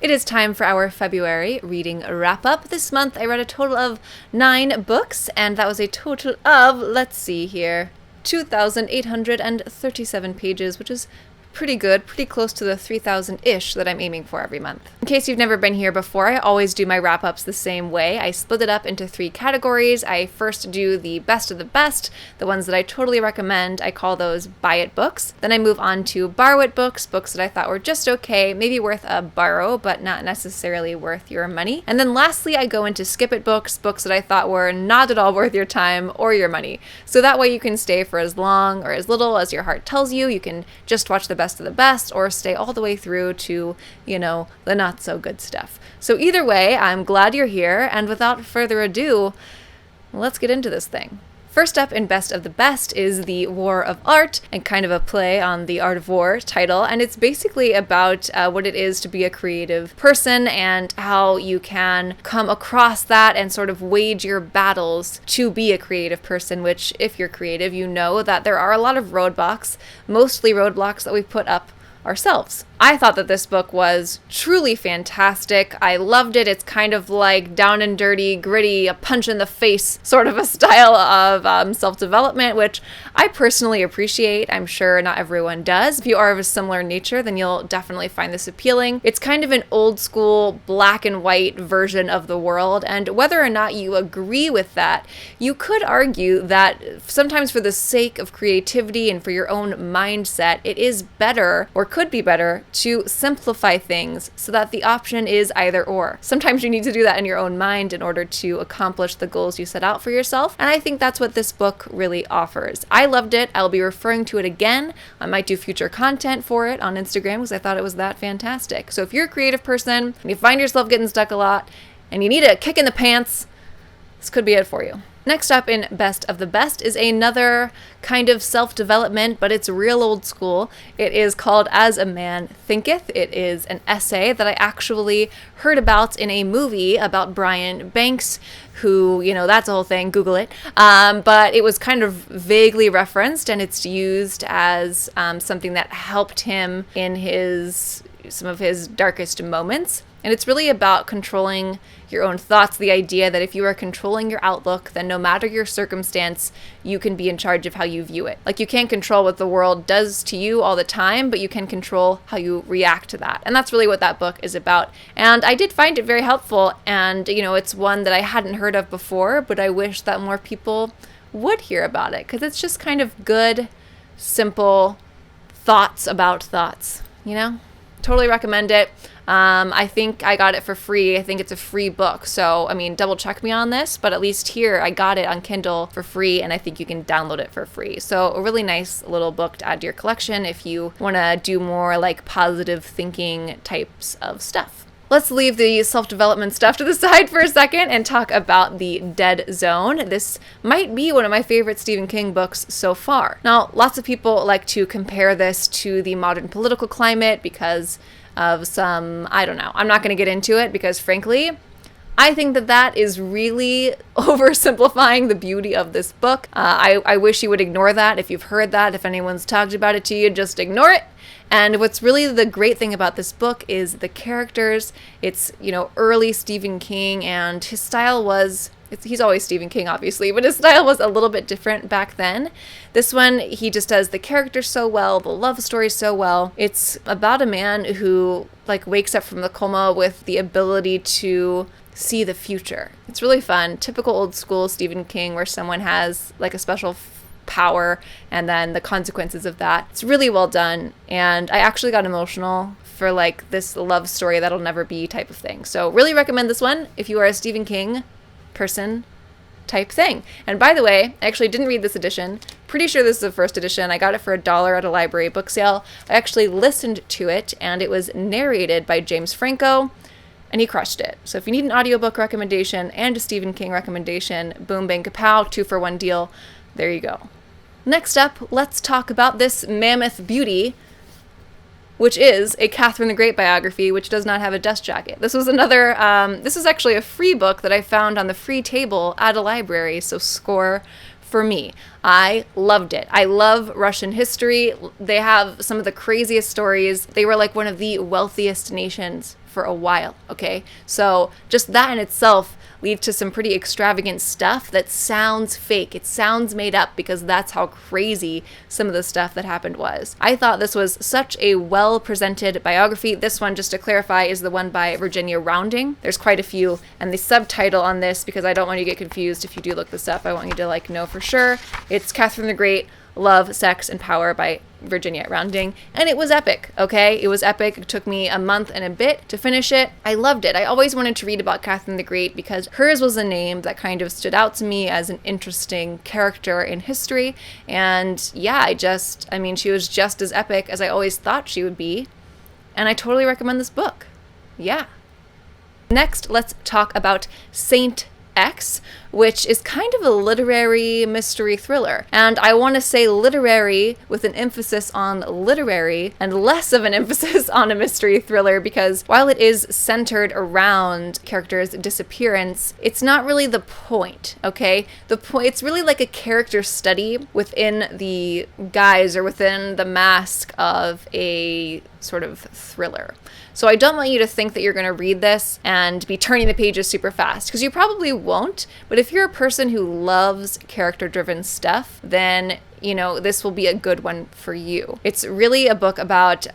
It is time for our February reading wrap-up. This month I read a total of 9 books, and that was a total of, let's see here, 2,837 pages, which is pretty good, pretty close to the 3,000-ish that I'm aiming for every month. In case you've never been here before, I always do my wrap-ups the same way. I split it up into 3 categories. I first do the best of the best, the ones that I totally recommend. I call those buy it books. Then I move on to borrow it books, books that I thought were just okay, maybe worth a borrow, but not necessarily worth your money. And then lastly, I go into skip it books, books that I thought were not at all worth your time or your money. So that way you can stay for as long or as little as your heart tells you. You can just watch the best of the best or stay all the way through to, the not so good stuff. So either way, I'm glad you're here, and without further ado, let's get into this thing. First up in Best of the Best is The War of Art, and kind of a play on The Art of War title, and it's basically about what it is to be a creative person and how you can come across that and sort of wage your battles to be a creative person, which, if you're creative, you know that there are a lot of roadblocks, mostly roadblocks that we put up ourselves. I thought that this book was truly fantastic. I loved it. It's kind of like down and dirty, gritty, a punch in the face sort of a style of self-development, which I personally appreciate. I'm sure not everyone does. If you are of a similar nature, then you'll definitely find this appealing. It's kind of an old school black and white version of the world, and whether or not you agree with that, you could argue that sometimes for the sake of creativity and for your own mindset, it is better, or could be better, to simplify things so that the option is either or. Sometimes you need to do that in your own mind in order to accomplish the goals you set out for yourself, and I think that's what this book really offers. I loved it. I'll be referring to it again. I might do future content for it on Instagram because I thought it was that fantastic. So if you're a creative person and you find yourself getting stuck a lot and you need a kick in the pants, this could be it for you. Next up in Best of the Best is another kind of self-development, but it's real old school. It is called As a Man Thinketh. It is an essay that I actually heard about in a movie about Brian Banks, who, that's a whole thing, Google it. But it was kind of vaguely referenced, and it's used as something that helped him in some of his darkest moments. And it's really about controlling your own thoughts, the idea that if you are controlling your outlook, then no matter your circumstance, you can be in charge of how you view it. Like, you can't control what the world does to you all the time, but you can control how you react to that. And that's really what that book is about. And I did find it very helpful, and, it's one that I hadn't heard of before, but I wish that more people would hear about it, because it's just kind of good, simple thoughts about thoughts, Totally recommend it. I think I got it for free. I think it's a free book. So, double check me on this, but at least here I got it on Kindle for free, and I think you can download it for free. So a really nice little book to add to your collection if you want to do more like positive thinking types of stuff. Let's leave the self-development stuff to the side for a second and talk about The Dead Zone. This might be one of my favorite Stephen King books so far. Now, lots of people like to compare this to the modern political climate because of some, I don't know. I'm not going to get into it because, frankly, I think that is really oversimplifying the beauty of this book. I wish you would ignore that. If you've heard that, if anyone's talked about it to you, just ignore it. And what's really the great thing about this book is the characters. It's, early Stephen King, and his style was, he's always Stephen King, obviously, but his style was a little bit different back then. This one, he just does the characters so well, the love story so well. It's about a man who, wakes up from the coma with the ability to see the future. It's really fun. Typical old school Stephen King, where someone has, a special power and then the consequences of that. It's really well done, and I actually got emotional for this love story that'll never be type of thing. So really recommend this one if you are a Stephen King person type thing. And by the way, I actually didn't read this edition. Pretty sure this is the first edition. I got it for $1 at a library book sale. I actually listened to it, and it was narrated by James Franco, and he crushed it. So if you need an audiobook recommendation and a Stephen King recommendation, boom, bang, kapow, 2-for-1 deal. There you go. Next up, let's talk about this mammoth beauty, which is a Catherine the Great biography, which does not have a dust jacket. This was another, this is actually a free book that I found on the free table at a library, so score for me. I loved it. I love Russian history. They have some of the craziest stories. They were one of the wealthiest nations for a while, okay? So just that in itself leads to some pretty extravagant stuff that sounds fake. It sounds made up because that's how crazy some of the stuff that happened was. I thought this was such a well-presented biography. This one, just to clarify, is the one by Virginia Rounding. There's quite a few, and the subtitle on this, because I don't want you to get confused if you do look this up, I want you to know for sure. It's Catherine the Great, Love, Sex, and Power by Virginia Rounding, and it was epic, okay? It was epic. It took me a month and a bit to finish it. I loved it. I always wanted to read about Catherine the Great because hers was a name that kind of stood out to me as an interesting character in history, and yeah, she was just as epic as I always thought she would be, and I totally recommend this book. Yeah. Next, let's talk about Saint X, which is kind of a literary mystery thriller. And I want to say literary with an emphasis on literary and less of an emphasis on a mystery thriller, because while it is centered around characters' disappearance, it's not really the point, okay? It's really like a character study within the guise or within the mask of a sort of thriller. So I don't want you to think that you're going to read this and be turning the pages super fast, because you probably won't. But if you're a person who loves character-driven stuff, then this will be a good one for you. It's really a book about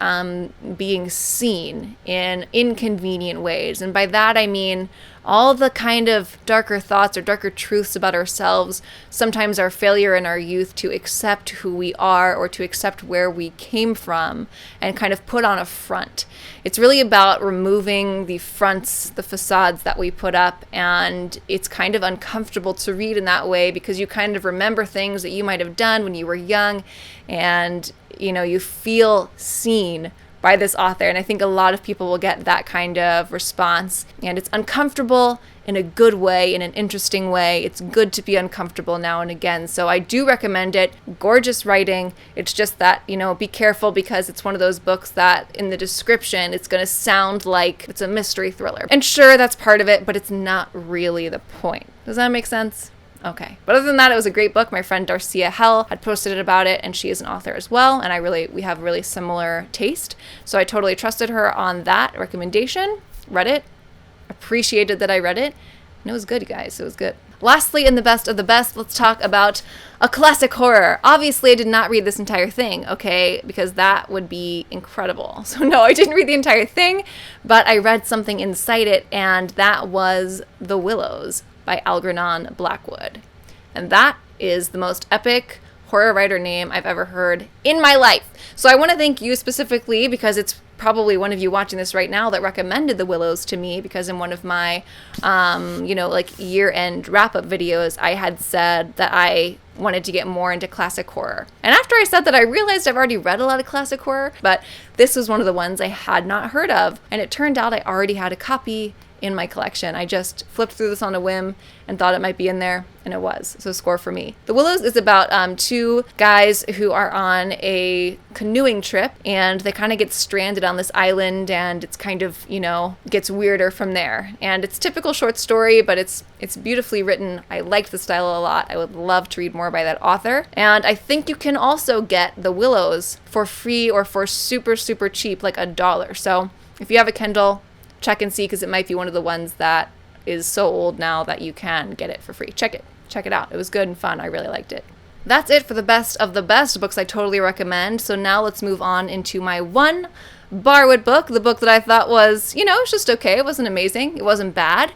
being seen in inconvenient ways. And by that, I mean all the kind of darker thoughts or darker truths about ourselves, sometimes our failure in our youth to accept who we are or to accept where we came from and kind of put on a front. It's really about removing the fronts, the facades that we put up, and it's kind of uncomfortable to read in that way because you kind of remember things that you might have done when you were young, and you feel seen by this author, and I think a lot of people will get that kind of response, and it's uncomfortable in a good way, in an interesting way. It's good to be uncomfortable now and again, so I do recommend it. Gorgeous writing. It's just that, be careful, because it's one of those books that in the description it's going to sound like it's a mystery thriller, and sure, that's part of it, but it's not really the point. Does that make sense? Okay. But other than that, it was a great book. My friend Darcia Hell had posted about it, and she is an author as well, and we have really similar taste. So I totally trusted her on that recommendation. Read it. Appreciated that I read it. And it was good, you guys. It was good. Lastly, in the best of the best, let's talk about a classic horror. Obviously, I did not read this entire thing, okay, because that would be incredible. So no, I didn't read the entire thing, but I read something inside it, and that was The Willows by Algernon Blackwood. And that is the most epic horror writer name I've ever heard in my life. So I want to thank you specifically, because it's probably one of you watching this right now that recommended The Willows to me, because in one of my, year-end wrap-up videos, I had said that I wanted to get more into classic horror. And after I said that, I realized I've already read a lot of classic horror, but this was one of the ones I had not heard of. And it turned out I already had a copy in my collection. I just flipped through this on a whim and thought it might be in there, and it was. So score for me. The Willows is about two guys who are on a canoeing trip, and they kind of get stranded on this island, and it's kind of, gets weirder from there. And it's typical short story, but it's beautifully written. I liked the style a lot. I would love to read more by that author. And I think you can also get The Willows for free or for super, super cheap, like $1. So if you have a Kindle, check and see, because it might be one of the ones that is so old now that you can get it for free. Check it out. It was good and fun. I really liked it. That's it for the best of the best books I totally recommend. So now let's move on into my one Barwood book, the book that I thought was, it was just okay. It wasn't amazing. It wasn't bad.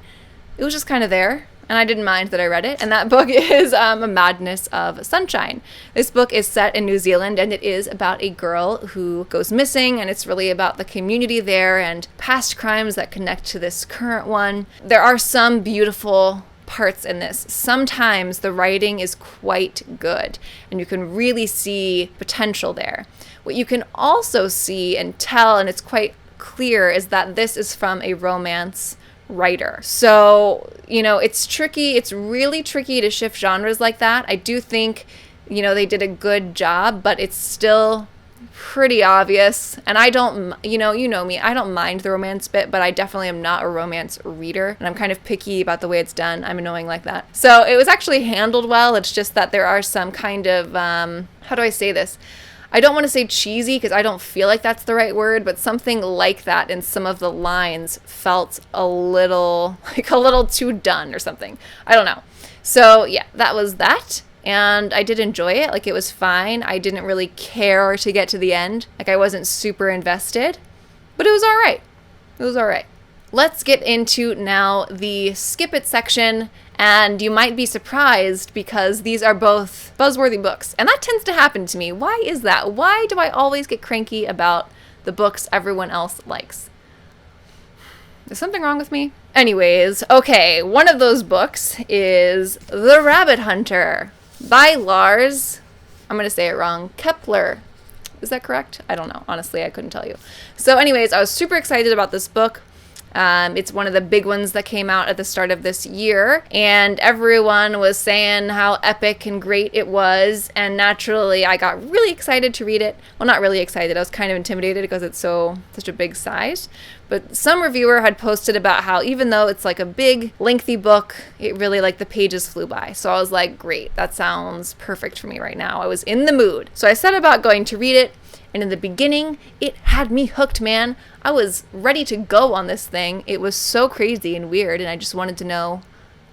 It was just kind of there, and I didn't mind that I read it. And that book is A Madness of Sunshine. This book is set in New Zealand, and it is about a girl who goes missing, and it's really about the community there and past crimes that connect to this current one. There are some beautiful parts in this. Sometimes the writing is quite good, and you can really see potential there. What you can also see and tell, and it's quite clear, is that this is from a romance writer. So, it's tricky. It's really tricky to shift genres like that. I do think, they did a good job, but it's still pretty obvious. And I don't, you know me, I don't mind the romance bit, but I definitely am not a romance reader. And I'm kind of picky about the way it's done. I'm annoying like that. So it was actually handled well. It's just that there are some kind of, how do I say this? I don't want to say cheesy because I don't feel like that's the right word, but something like that in some of the lines felt a little too done or something. I don't know. So yeah, that was that. And I did enjoy it. Like, it was fine. I didn't really care to get to the end. Like, I wasn't super invested, but it was all right. It was all right. Let's get into now the skip it section. And you might be surprised because these are both buzzworthy books. And that tends to happen to me. Why is that? Why do I always get cranky about the books everyone else likes? Is something wrong with me? Anyways, okay, one of those books is The Rabbit Hunter by Lars. I'm going to say it wrong. Kepler. Is that correct? I don't know. Honestly, I couldn't tell you. So anyways, I was super excited about this book. It's one of the big ones that came out at the start of this year, and everyone was saying how epic and great it was, and naturally I got really excited to read it. Well, not really excited. I was kind of intimidated because it's such a big size. But some reviewer had posted about how even though it's like a big, lengthy book, it really, like, the pages flew by. So I was like, great, that sounds perfect for me right now. I was in the mood. So I set about going to read it. And in the beginning, it had me hooked, man. I was ready to go on this thing. It was so crazy and weird, and I just wanted to know,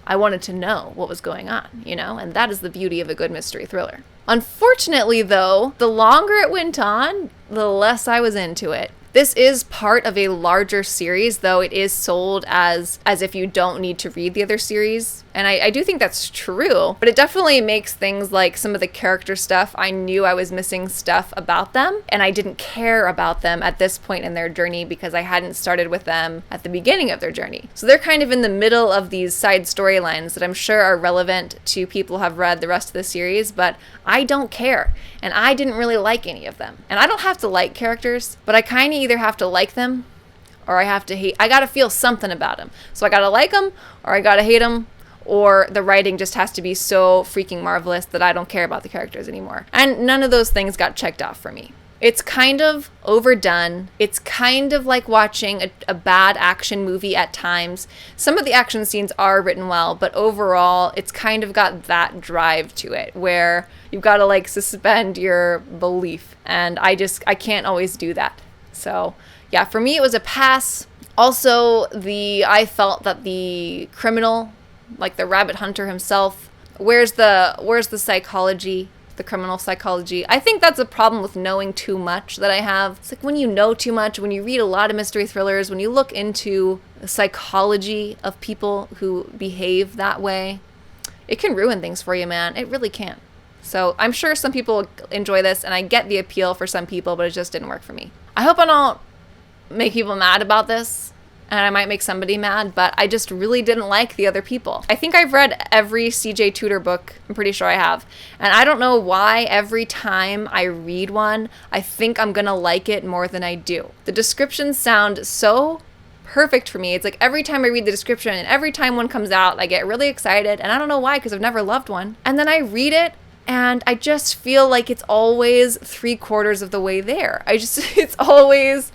what was going on, you know? And that is the beauty of a good mystery thriller. Unfortunately, though, the longer it went on, the less I was into it. This is part of a larger series, though it is sold as if you don't need to read the other series. And I do think that's true, but it definitely makes things like some of the character stuff, I knew I was missing stuff about them, and I didn't care about them at this point in their journey because I hadn't started with them at the beginning of their journey. So they're kind of in the middle of these side storylines that I'm sure are relevant to people who have read the rest of the series, but I don't care, and I didn't really like any of them. And I don't have to like characters, but I kind of either have to like them or I have to hate. I gotta feel something about them. So I gotta like them or I gotta hate them, or the writing just has to be so freaking marvelous that I don't care about the characters anymore. And none of those things got checked off for me. It's kind of overdone. It's kind of like watching a bad action movie at times. Some of the action scenes are written well, but overall, it's kind of got that drive to it where you've got to, like, suspend your belief. And I can't always do that. So yeah, for me, it was a pass. Also, I felt that the criminal, like the rabbit hunter himself, where's the psychology? The criminal psychology. I think that's a problem with knowing too much that I have. It's like when you know too much, when you read a lot of mystery thrillers, when you look into the psychology of people who behave that way, it can ruin things for you, man. It really can. So I'm sure some people enjoy this, and I get the appeal for some people, but it just didn't work for me. I hope I don't make people mad about this, and I might make somebody mad, but I just really didn't like the other people. I think I've read every C.J. Tudor book. I'm pretty sure I have. And I don't know why every time I read one, I think I'm gonna like it more than I do. The descriptions sound so perfect for me. It's like every time I read the description and every time one comes out, I get really excited, and I don't know why, because I've never loved one. And then I read it, and I just feel like it's always 3/4 of the way there. It's always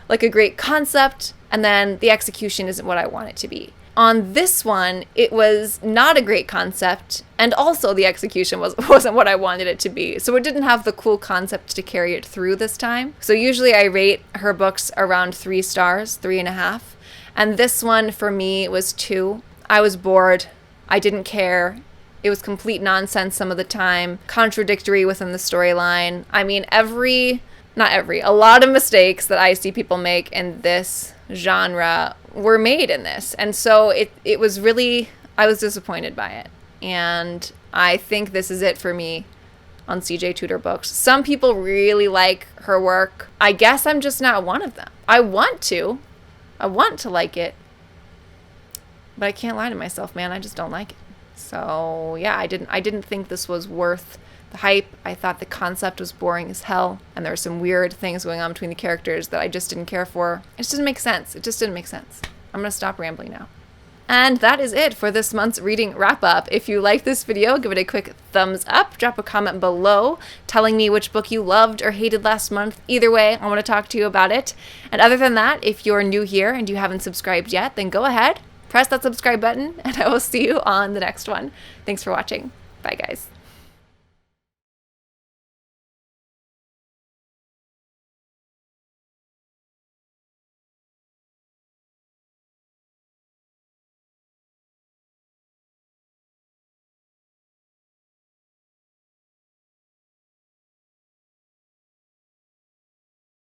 like a great concept, and then the execution isn't what I want it to be. On this one, it was not a great concept, and also the execution wasn't what I wanted it to be. So it didn't have the cool concept to carry it through this time. So usually I rate her books around 3 stars, 3.5. And this one for me was 2. I was bored. I didn't care. It was complete nonsense some of the time, contradictory within the storyline. I mean, a lot of mistakes that I see people make in this genre were made in this. And so it was really, I was disappointed by it. And I think this is it for me on C.J. Tudor books. Some people really like her work. I guess I'm just not one of them. I want to like it, but I can't lie to myself, man. I just don't like it. So yeah, I didn't think this was worth the hype. I thought the concept was boring as hell, and there were some weird things going on between the characters that I just didn't care for. It just didn't make sense. I'm gonna stop rambling now. And that is it for this month's reading wrap-up. If you liked this video, give it a quick thumbs up, drop a comment below telling me which book you loved or hated last month. Either way, I want to talk to you about it. And other than that, if you're new here and you haven't subscribed yet, then go ahead, press that subscribe button, and I will see you on the next one. Thanks for watching. Bye, guys.